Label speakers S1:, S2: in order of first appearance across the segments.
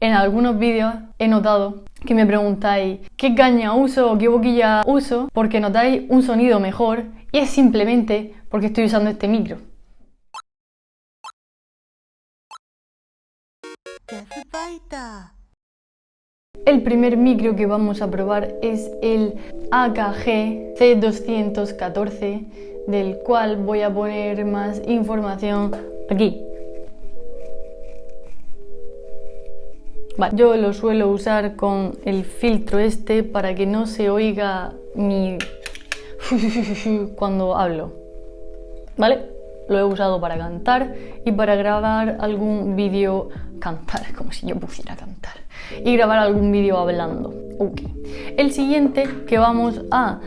S1: En algunos vídeos he notado que me preguntáis qué caña uso o qué boquilla uso porque notáis un sonido mejor y es simplemente porque estoy usando este micro. El primer micro que vamos a probar es el AKG C214, del cual voy a poner más información aquí. Vale, yo lo suelo usar con el filtro este para que no se oiga mi cuando hablo, ¿vale? Lo he usado para cantar y para grabar algún vídeo, cantar, como si yo pusiera a cantar, y grabar algún vídeo hablando. Ok. El siguiente que vamos a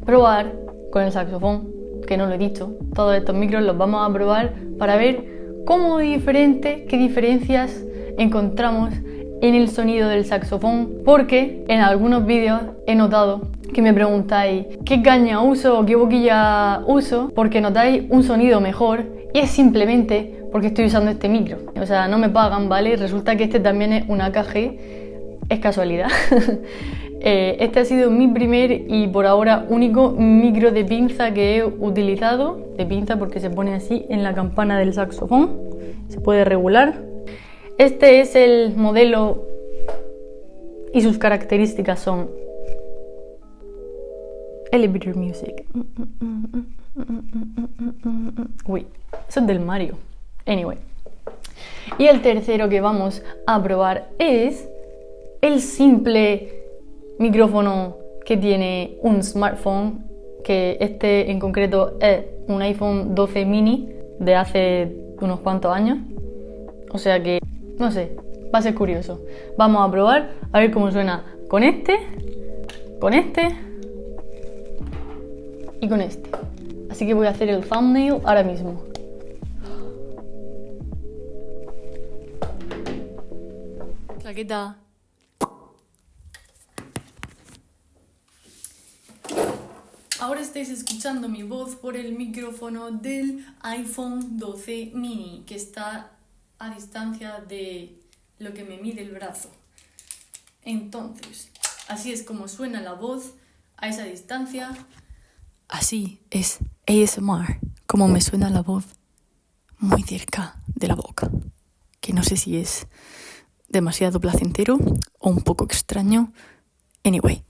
S1: probar con el saxofón, que no lo he dicho, todos estos micros los vamos a probar para ver cómo diferente, qué diferencias encontramos en el sonido del saxofón, porque en algunos vídeos he notado que me preguntáis qué caña uso o qué boquilla uso porque notáis un sonido mejor y es simplemente porque estoy usando este micro. O sea, no me pagan, ¿vale? Resulta que este también es un AKG, es casualidad. Este ha sido mi primer y por ahora único micro de pinza que he utilizado, de pinza porque se pone así en la campana del saxofón, se puede regular. Este es el modelo y sus características son Elevator Music. Uy, eso es del Mario. Anyway. Y el tercero que vamos a probar es el simple micrófono que tiene un smartphone, que este en concreto es un iPhone 12 mini de hace unos cuantos años. O sea que, no sé, va a ser curioso. Vamos a probar a ver cómo suena con este y con este. Así que voy a hacer el thumbnail ahora mismo. Claqueta. Ahora estáis escuchando mi voz por el micrófono del iPhone 12 mini, que está a distancia de lo que me mide el brazo. Entonces, así es como suena la voz a esa distancia. Así es ASMR, como me suena la voz muy cerca de la boca. Que no sé si es demasiado placentero o un poco extraño. Anyway.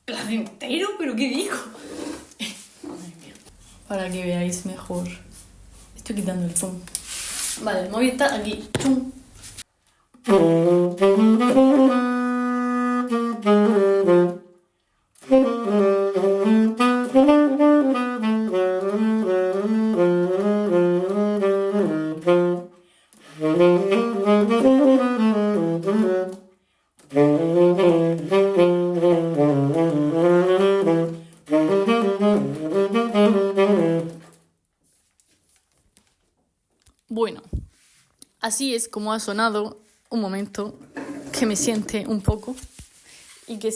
S1: ¿Placentero? ¿Pero qué dijo? Madre mía. Para que veáis mejor. Estoy quitando el zoom. Vale, el móvil está aquí. ¡Chum! Bueno, así es como ha sonado. Un momento que me siente un poco y que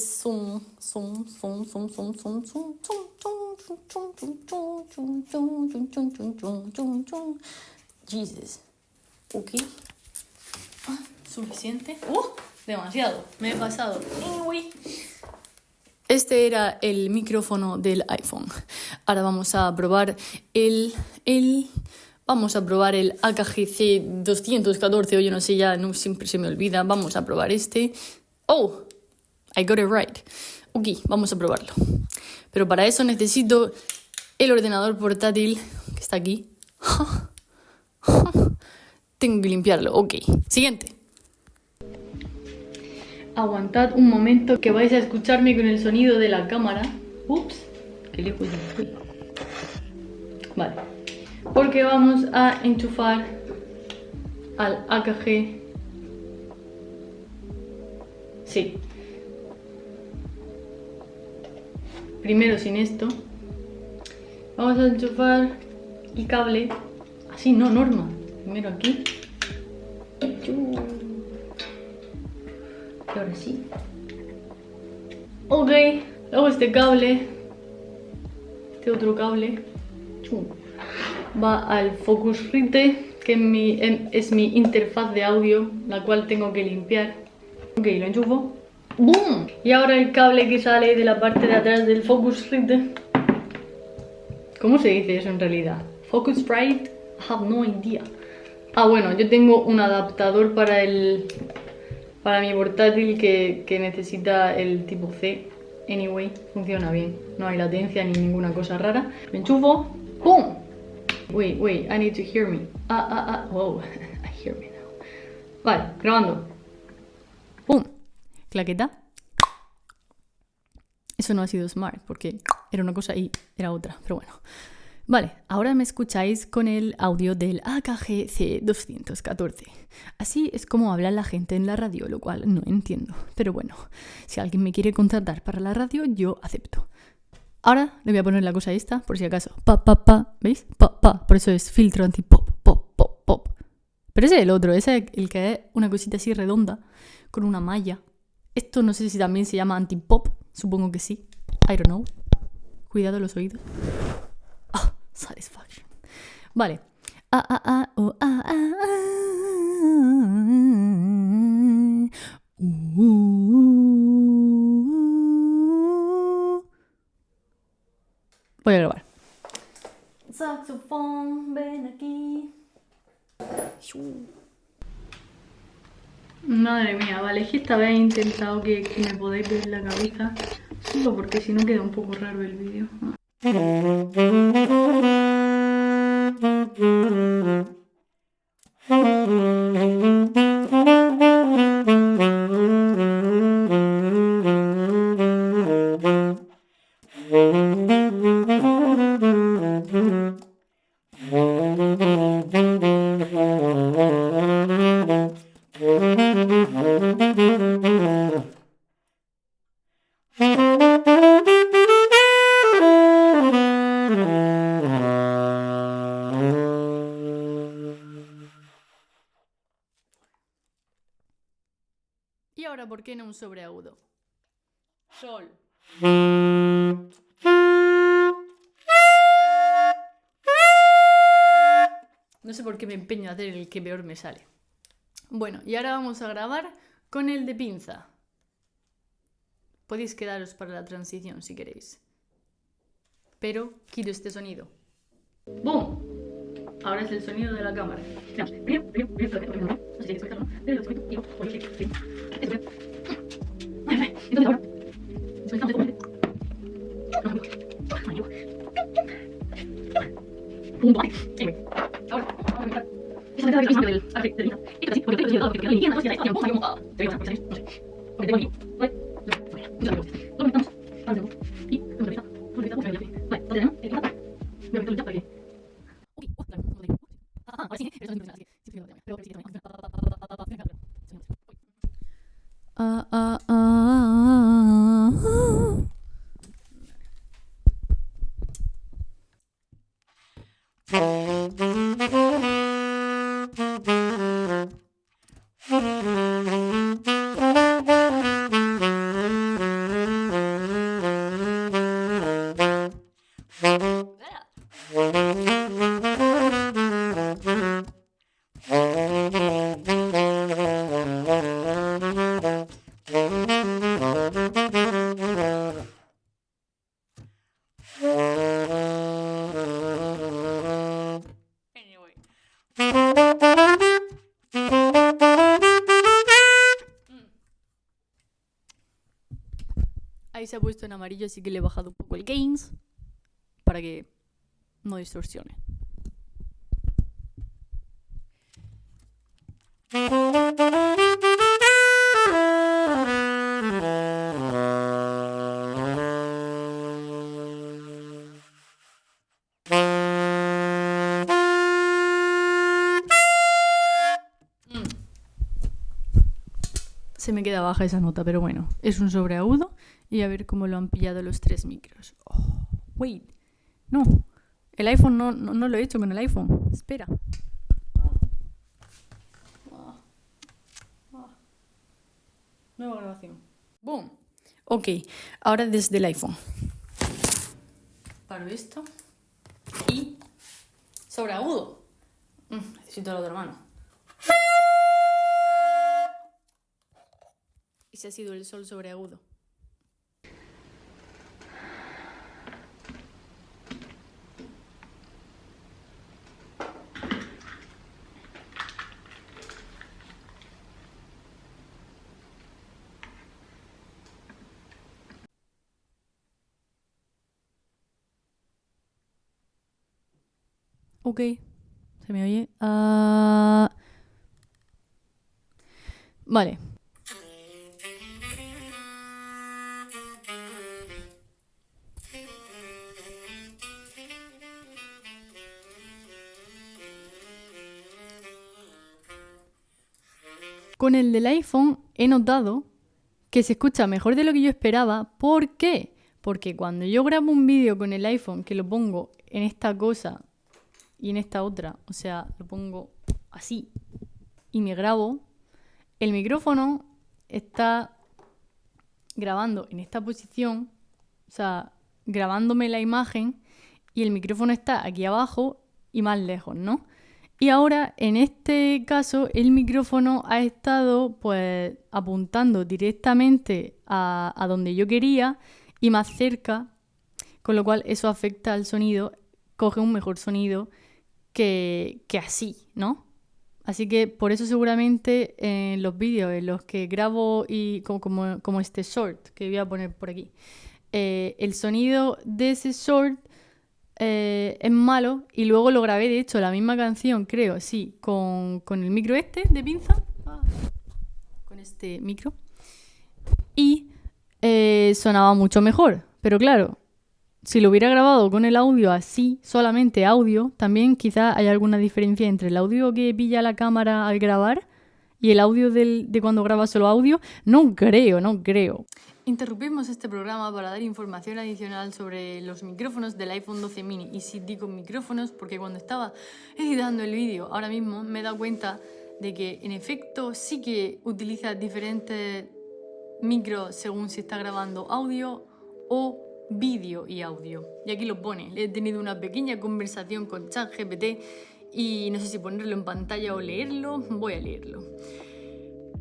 S1: Jesus. Ok. Suficiente. Demasiado. Me he pasado. Este era el micrófono del iPhone. Ahora vamos a probar Vamos a probar el AKG C214, o yo no sé, ya no, siempre se me olvida. Vamos a probar este. Oh, I got it right. Ok, vamos a probarlo. Pero para eso necesito el ordenador portátil que está aquí. Tengo que limpiarlo. Ok, siguiente. Aguantad un momento que vais a escucharme con el sonido de la cámara. Ups, qué lejos ya me fui. Vale. Porque vamos a enchufar al AKG. Sí. Primero sin esto. Vamos a enchufar el cable. Así, no, Norma. Primero aquí. Y ahora sí. Ok. Luego este cable. Este otro cable. Va al Focusrite, que es mi interfaz de audio, la cual tengo que limpiar. Ok, lo enchufo. ¡Boom! Y ahora el cable que sale de la parte de atrás del Focusrite. ¿Cómo se dice eso en realidad? Focusrite? I have no idea. Ah, bueno, yo tengo un adaptador para mi portátil que necesita el tipo C. Anyway, funciona bien. No hay latencia ni ninguna cosa rara. Lo enchufo. ¡Pum! Wait, I need to hear me. Wow, I hear me now. Vale, grabando. ¡Pum! Claqueta. Eso no ha sido smart, porque era una cosa y era otra, pero bueno. Vale, ahora me escucháis con el audio del AKG C214. Así es como habla la gente en la radio, lo cual no entiendo. Pero bueno, si alguien me quiere contratar para la radio, yo acepto. Ahora le voy a poner la cosa esta, por si acaso. ¿Veis? Por eso es filtro anti-pop, pop. Pero ese es el otro, ese es el que es una cosita así redonda, con una malla. Esto no sé si también se llama anti-pop, supongo que sí. I don't know. Cuidado los oídos. Satisfaction. Vale. Voy a grabar. Saxofón, ven aquí. Madre mía, vale, es que esta vez he intentado que me podáis ver la cabeza, solo porque si no queda un poco raro el vídeo. Y ahora, ¿por qué no un sobreagudo? Sol. No sé por qué me empeño a hacer el que peor me sale. Bueno, y ahora vamos a grabar con el de pinza. Podéis quedaros para la transición si queréis. Pero quito este sonido. ¡Boom! Ahora es el sonido de la cámara. Ahí se ha puesto en amarillo, así que le he bajado un poco el gains para que no distorsione. Se me queda baja esa nota, pero bueno, es un sobreagudo y a ver cómo lo han pillado los tres micros. Oh, wait, no, el iPhone no lo he hecho con el iPhone, espera. Nueva grabación. Boom. Ok, ahora desde el iPhone. Paro esto y sobreagudo. Necesito la otra mano. Y se ha sido el sol sobre agudo. Ok, ¿se me oye? Vale. Con el del iPhone he notado que se escucha mejor de lo que yo esperaba. ¿Por qué? Porque cuando yo grabo un vídeo con el iPhone, que lo pongo en esta cosa y en esta otra, o sea, lo pongo así y me grabo, el micrófono está grabando en esta posición, o sea, grabándome la imagen, y el micrófono está aquí abajo y más lejos, ¿no? Y ahora, en este caso, el micrófono ha estado pues apuntando directamente a donde yo quería y más cerca, con lo cual eso afecta al sonido, coge un mejor sonido que así, ¿no? Así que por eso seguramente en los vídeos en los que grabo y como este short que voy a poner por aquí, el sonido de ese short es malo, y luego lo grabé, de hecho, la misma canción, creo, sí, con el micro este de pinza, con este micro, y sonaba mucho mejor. Pero claro, si lo hubiera grabado con el audio así, solamente audio, también quizás hay alguna diferencia entre el audio que pilla la cámara al grabar y el audio de cuando graba solo audio. No creo. Interrumpimos este programa para dar información adicional sobre los micrófonos del iPhone 12 mini. Y sí digo micrófonos porque cuando estaba editando el vídeo ahora mismo me he dado cuenta de que en efecto sí que utiliza diferentes micros según si está grabando audio o vídeo y audio. Y aquí lo pone. He tenido una pequeña conversación con ChatGPT y no sé si ponerlo en pantalla o leerlo. Voy a leerlo.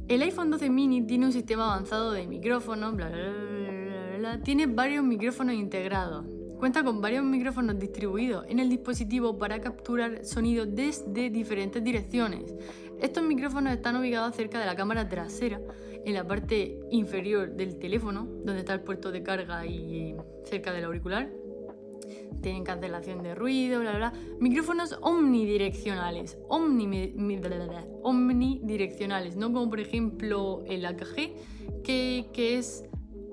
S1: El iPhone 12 mini tiene un sistema avanzado de micrófonos, bla, bla, bla, bla, bla. Tiene varios micrófonos integrados. Cuenta con varios micrófonos distribuidos en el dispositivo para capturar sonido desde diferentes direcciones. Estos micrófonos están ubicados cerca de la cámara trasera, en la parte inferior del teléfono, donde está el puerto de carga y cerca del auricular. Tienen cancelación de ruido, bla, bla, bla. Micrófonos omnidireccionales. Omnidireccionales, no como por ejemplo el AKG, que es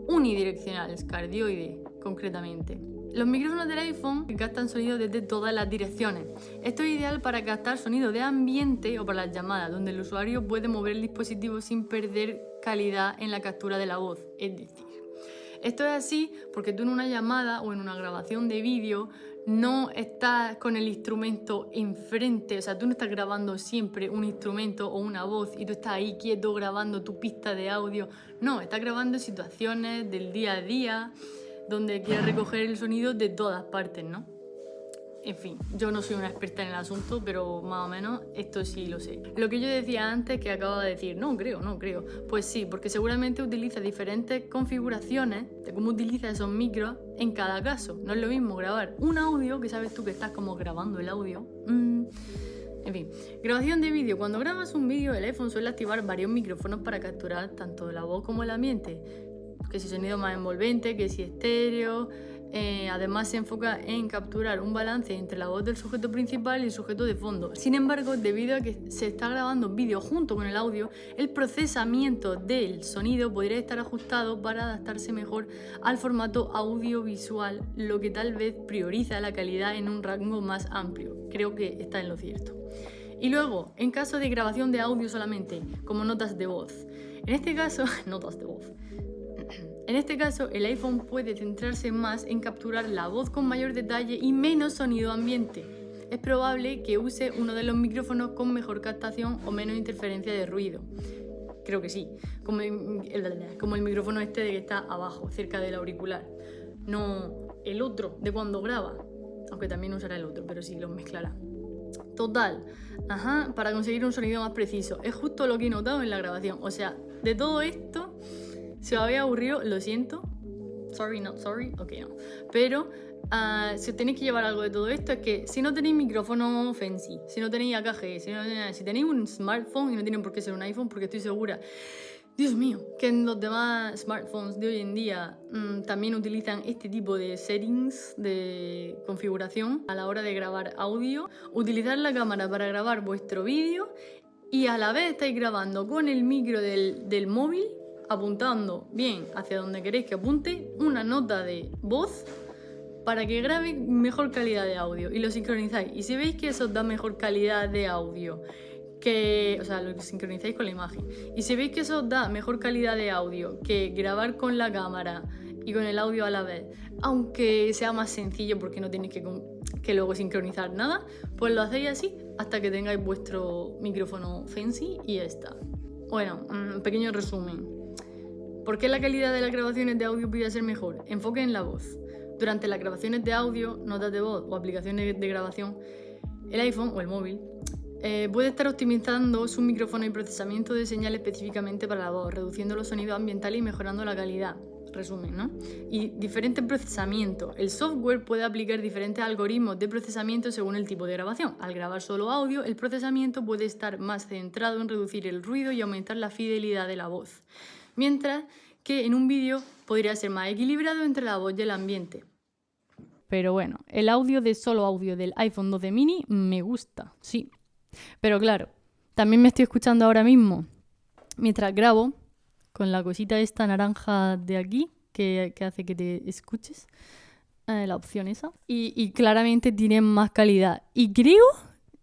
S1: unidireccional, es cardioide concretamente. Los micrófonos del iPhone captan sonido desde todas las direcciones. Esto es ideal para captar sonido de ambiente o para las llamadas, donde el usuario puede mover el dispositivo sin perder calidad en la captura de la voz. Es decir, esto es así porque tú en una llamada o en una grabación de vídeo no estás con el instrumento enfrente, o sea, tú no estás grabando siempre un instrumento o una voz y tú estás ahí quieto grabando tu pista de audio. No, estás grabando situaciones del día a día donde quieres recoger el sonido de todas partes, ¿no? En fin, yo no soy una experta en el asunto, pero más o menos esto sí lo sé. Lo que yo decía antes, que acabo de decir, no creo. Pues sí, porque seguramente utiliza diferentes configuraciones de cómo utiliza esos micros en cada caso. No es lo mismo grabar un audio, que sabes tú que estás como grabando el audio. En fin, grabación de vídeo. Cuando grabas un vídeo, el iPhone suele activar varios micrófonos para capturar tanto la voz como el ambiente. Que si sonido más envolvente, que si estéreo. Además se enfoca en capturar un balance entre la voz del sujeto principal y el sujeto de fondo. Sin embargo, debido a que se está grabando vídeo junto con el audio, el procesamiento del sonido podría estar ajustado para adaptarse mejor al formato audiovisual, lo que tal vez prioriza la calidad en un rango más amplio. Creo que está en lo cierto. Y luego, en caso de grabación de audio solamente, como notas de voz. En este caso, notas de voz. En este caso, el iPhone puede centrarse más en capturar la voz con mayor detalle y menos sonido ambiente. Es probable que use uno de los micrófonos con mejor captación o menos interferencia de ruido. Creo que sí, como el micrófono este de que está abajo, cerca del auricular. No el otro de cuando graba, aunque también usará el otro, pero sí los mezclará. Total, ajá, para conseguir un sonido más preciso. Es justo lo que he notado en la grabación. O sea, de todo esto, si os había aburrido, lo siento. Sorry, not sorry, ok, no. Pero si os tenéis que llevar algo de todo esto es que si no tenéis micrófono fancy, si no tenéis AKG, si tenéis un smartphone, y no tiene por qué ser un iPhone, porque estoy segura, Dios mío, que en los demás smartphones de hoy en día también utilizan este tipo de settings de configuración a la hora de grabar audio. Utilizar la cámara para grabar vuestro vídeo y a la vez estáis grabando con el micro del móvil, apuntando bien hacia donde queréis que apunte, una nota de voz para que grabe mejor calidad de audio y lo sincronizáis. Y si veis que eso da mejor calidad de audio, o sea, lo sincronizáis con la imagen, y si veis que eso da mejor calidad de audio que grabar con la cámara y con el audio a la vez, aunque sea más sencillo porque no tenéis que luego sincronizar nada, pues lo hacéis así hasta que tengáis vuestro micrófono fancy y ya está. Bueno, pequeño resumen. ¿Por qué la calidad de las grabaciones de audio puede ser mejor? Enfoque en la voz. Durante las grabaciones de audio, notas de voz o aplicaciones de grabación, el iPhone o el móvil puede estar optimizando su micrófono y procesamiento de señal específicamente para la voz, reduciendo los sonidos ambientales y mejorando la calidad. Resumen, ¿no? Y diferentes procesamientos. El software puede aplicar diferentes algoritmos de procesamiento según el tipo de grabación. Al grabar solo audio, el procesamiento puede estar más centrado en reducir el ruido y aumentar la fidelidad de la voz, mientras que en un vídeo podría ser más equilibrado entre la voz y el ambiente. Pero bueno, el audio de solo audio del iPhone 12 mini me gusta, sí. Pero claro, también me estoy escuchando ahora mismo mientras grabo con la cosita esta naranja de aquí que hace que te escuches, la opción esa. Y claramente tiene más calidad. Y creo,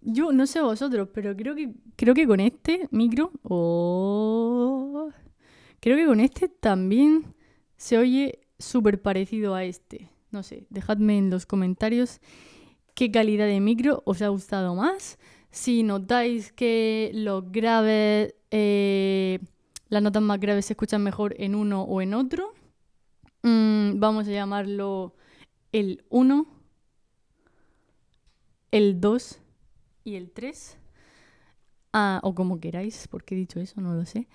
S1: yo no sé vosotros, pero creo que con este micro, creo que con este también se oye súper parecido a este. No sé, dejadme en los comentarios qué calidad de micro os ha gustado más. Si notáis que los graves, las notas más graves se escuchan mejor en uno o en otro, vamos a llamarlo el 1, el 2 y el 3. O como queráis, porque he dicho eso, no lo sé.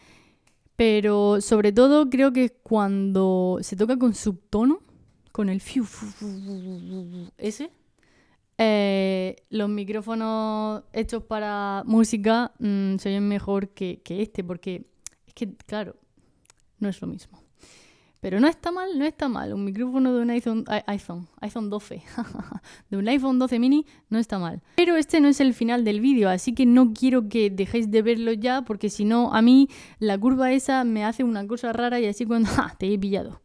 S1: Pero sobre todo creo que cuando se toca con subtono, con el fiu, ese, los micrófonos hechos para música se oyen mejor que este, porque es que, claro, no es lo mismo. Pero no está mal. Un micrófono de un iPhone 12, de un iPhone 12 mini no está mal. Pero este no es el final del vídeo, así que no quiero que dejéis de verlo ya, porque si no, a mí la curva esa me hace una cosa rara y así cuando te he pillado.